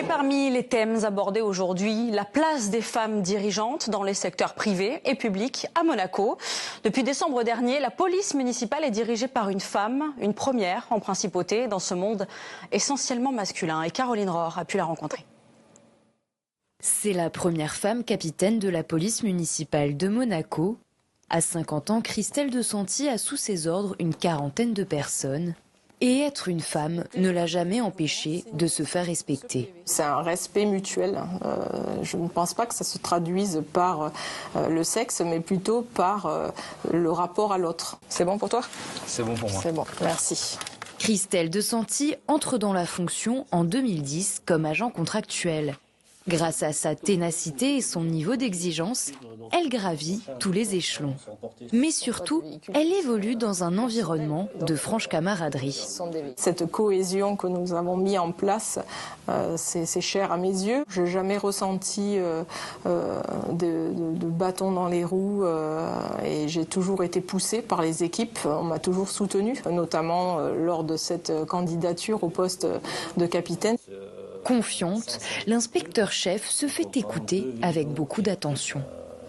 Et parmi les thèmes abordés aujourd'hui, la place des femmes dirigeantes dans les secteurs privés et publics à Monaco. Depuis décembre dernier, la police municipale est dirigée par une femme, une première en principauté dans ce monde essentiellement masculin. Et Caroline Rohr a pu la rencontrer. C'est la première femme capitaine de la police municipale de Monaco. À 50 ans, Christelle de Santi a sous ses ordres une quarantaine de personnes. Et être une femme ne l'a jamais empêchée de se faire respecter. C'est un respect mutuel. Je ne pense pas que ça se traduise par le sexe, mais plutôt par le rapport à l'autre. C'est bon pour toi? C'est bon pour moi. C'est bon, merci. Christelle de Santi entre dans la fonction en 2010 comme agent contractuel. Grâce à sa ténacité et son niveau d'exigence, elle gravit tous les échelons. Mais surtout, elle évolue dans un environnement de franche camaraderie. Cette cohésion que nous avons mis en place, c'est cher à mes yeux. Je n'ai jamais ressenti de bâton dans les roues et j'ai toujours été poussée par les équipes. On m'a toujours soutenue, notamment lors de cette candidature au poste de capitaine. Confiante, l'inspecteur-chef se fait écouter avec beaucoup d'attention.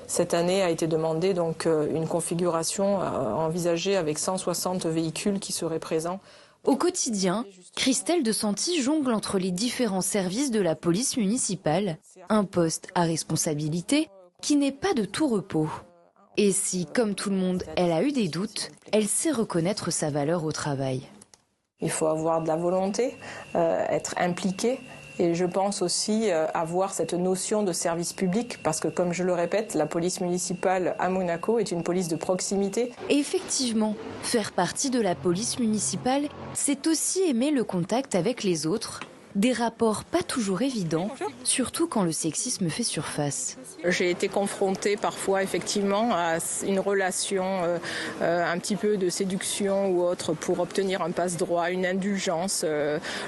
Cette année a été demandée donc une configuration envisagée avec 160 véhicules qui seraient présents. Au quotidien, Christelle de Santi jongle entre les différents services de la police municipale, un poste à responsabilité qui n'est pas de tout repos. Et si, comme tout le monde, elle a eu des doutes, elle sait reconnaître sa valeur au travail. Il faut avoir de la volonté, être impliqué. Et je pense aussi avoir cette notion de service public, parce que comme je le répète, la police municipale à Monaco est une police de proximité. Et effectivement, faire partie de la police municipale, c'est aussi aimer le contact avec les autres. Des rapports pas toujours évidents, surtout quand le sexisme fait surface. J'ai été confrontée parfois effectivement à une relation un petit peu de séduction ou autre pour obtenir un passe-droit, une indulgence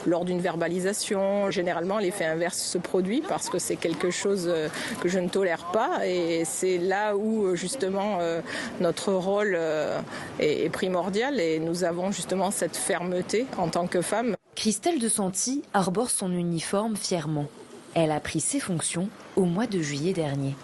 lors d'une verbalisation. Généralement, l'effet inverse se produit parce que c'est quelque chose que je ne tolère pas et c'est là où justement notre rôle est primordial et nous avons justement cette fermeté en tant que femmes. Christelle de Santi arbore son uniforme fièrement. Elle a pris ses fonctions au mois de juillet dernier.